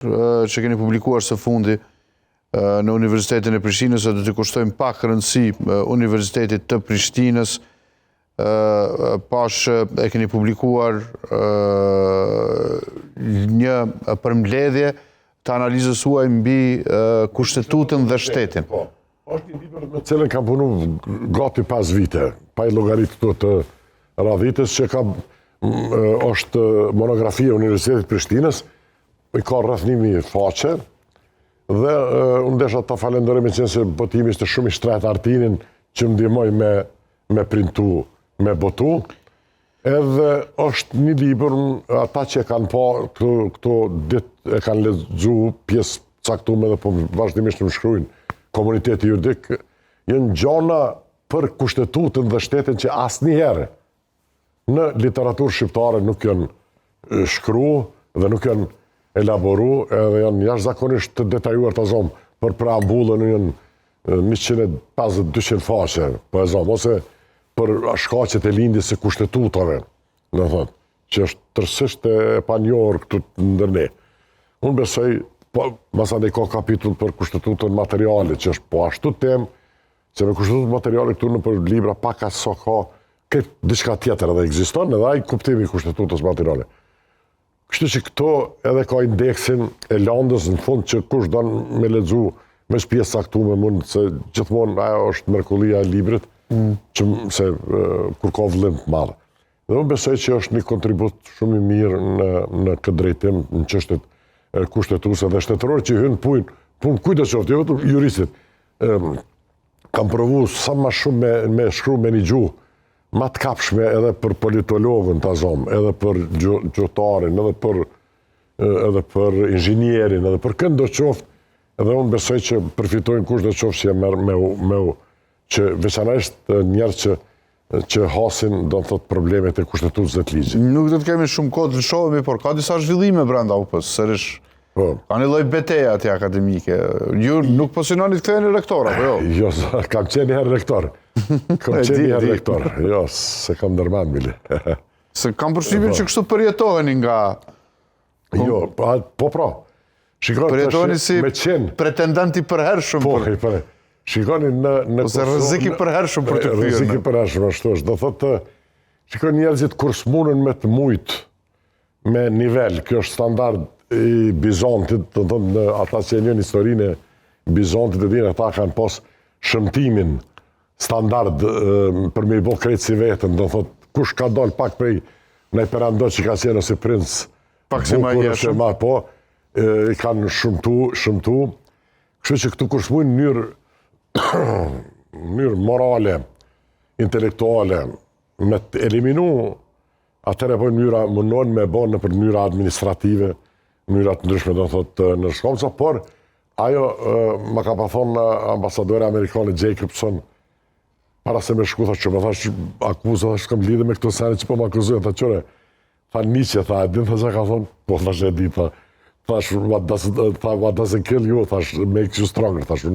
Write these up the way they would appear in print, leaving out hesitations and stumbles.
që keni publikuar së fundi në Universitetin e Prishtinës, do t'i kushtojmë pak rëndësi Universitetit të Prishtinës. Pash e keni publikuar një përmbledhje të analizës suaj mbi kushtetutën dhe shtetin. Është një libër me cilën kam punu gati 5 vite, pa i llogaritë të radhitës, që është monografia e Universitetit Prishtinës, i ka rreth 1000 faqe, dhe unë desha ta falenderoj me qenë se botimi ishte shumë i shtret Artinin që më ndihmoi me printu, me botu. Edhe është një libër, ata që e kanë pa këto ditë e kanë lexu pjesë caktuar dhe po vazhdimisht më shkruajnë komuniteti juridik, janë gjona për kushtetutën dhe shtetin që asnjëherë në literaturë shqiptare nuk janë shkru dhe nuk janë elaboru, edhe janë jashtëzakonisht të detajuar të zonë për preambullën janë 150-200 faqe, po e zonë, ose për shkaqet e lindjes së kushtetutave, në thotë, që është tërësisht e panjohur këtu ndër ne. Unë besoj, masandej ka kapitull për kushtetutën materiale, që është po ashtu temë, se me kushtetutën materiale këtu në për libra pak as sa ka këtë diçka tjetër edhe ekziston, edhe ai kuptimi i kushtetutës materiale. Kështu që këto edhe ka indeksin e landës në fund që kush don me lexu me pjesë caktuar mund se gjithmonë ajo është mrekullia e librit që se kur ka vëllim të madh. Dhe unë besoj që është një kontribut shumë i mirë në këtë drejtim në çështjet kushtetuese dhe shtetërore që hyn punë kujt do qoftë, jo vetëm juristit. Kam provu sa më shumë me shkruaj me një gjuhë ma të kapshme edhe për politologën të azom, edhe për gjuhëtarin, edhe për inxhinierin, edhe për këndo qoftë, edhe unë besoj që përfitojnë kush do qoftë që me që veçanërisht njerë që hasin, do të thotë, problemet e kushtetutës dhe të ligjit. Nuk do të kemi shumë kohë të shohemi, por ka disa zhvillime brenda UP-s, sërish. Ka një lloj betejë atje akademike. Ju nuk po synoni të ktheheni rektor, apo jo? Jo, kam qenë herë rektor. Jo, se kam ndërmend bile. Se kam përshtypjen që kështu përjetoheni nga... Jo, po pra. Përjetoheni si pretendent i përhershëm. Po, shikoni në... Ose rrezik i përhershëm për të kryer. Rrezik i përhershëm, ashtu është. Do thotë, shikoni njerëzit kur smunën me të mujt, me nivel, kjo është standard i Bizantit, të thonë, ata që e njën historinë e Bizantit e dinë, ata kanë pas shëmtimin standard për me i bo krejtë si vetën, do thotë, kush ka dollë pak prej në i perando që ka qenë ose prins, pak si ma jeshëm, i kanë shëmtu, kështu që këtu kur shmujnë mënyrë morale, intelektuale, me të eliminu, atëre po mënyra mundon me bo në për mënyra administrative, mënyrat ndryshme do thotë në shkomca, por ajo më ka pa thonë ambasadore amerikane Jacobson, para se me shku, thash që me thash akuzë, thash kam lidhe me këto sene që po më akuzujnë, tha qëre, tha Nietzsche, tha e din, tha që ka thonë, po thash e di, thash what doesn't kill you, thash makes you stronger, thash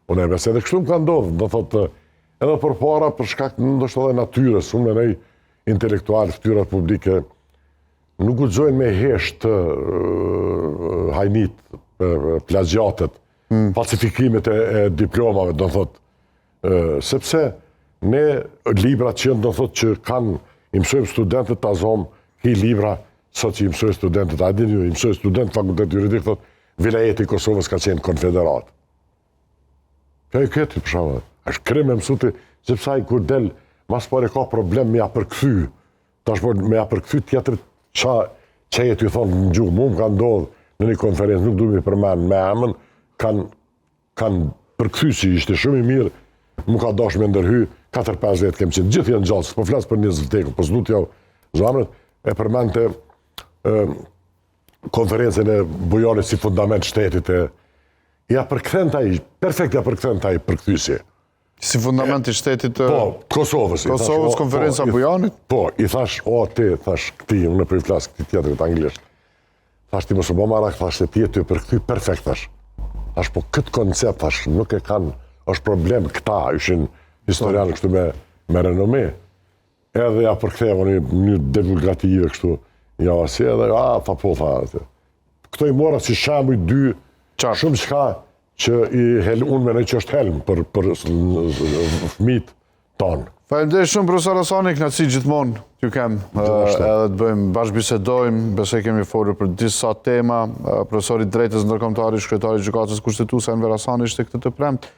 unë e besë, edhe kështu më ka ndodhë, do thotë, edhe për para, për shkak ndoshta edhe natyres, unë me nej intelektual, ftyrat publike, nuk guxojnë me hesht hajnit, plagiatet, falsifikimet e diplomave, do thotë, sepse ne librat që do thotë që kanë, imsojmë studentët të azom, ki libra, sot që imsojmë studentët, a dini ju, imsojmë studentët fakultet juridik, thotë, vilajeti i Kosovës ka qenë konfederat. Kjo e këti, për shumë, është krim e mësuti, sepse ai kur del, mas pare ka problem me ja përkthy, tash me ja përkthy tjetërit, që jetë ju thonë në gjuhë, mu më ka ndodhë në një konferencë, nuk du mi përmenë me emën, kanë përkthy që ishte shumë i mirë, mu ka dash me ndërhy, 4-5 vetë kemë qenë, gjithë janë gjallë, po flasë për një zëvteku, po s'du t'jau zamrët, e përmenë të konferencën e Bujarit si fundament shtetit, ja përkthen taj, perfekt ja përkthen taj përkthysi. Si fundament i shtetit... Po, Kosovës. Kosovës, konferenca Bujanit? Po, i thash, o, ti, thash, këti, unë në për i flasë këti tjetërit anglisht. Thash, ti më së bo marak, thash, se ti e ty për këty perfekt, thash. Thash, po, këtë koncept, thash, nuk e kanë, është problem këta, ishin historianë kështu me renome. Edhe ja përktheva një divulgative kështu, ja, si edhe, tha po, tha, këto i mora si shembuj dy, Qartë. shumë çka që unë menoj që është helm për fëmijët tanë. Faleminderit shumë profesor Hasani, kënaqësi gjithmonë t'ju kem edhe të bëjmë bashkëbisedojmë, besoj kemi folur për disa tema. Profesori i drejtës ndërkombëtare, kryetari i gjykatës kushtetuese Enver Hasani ishte këtë të premtë.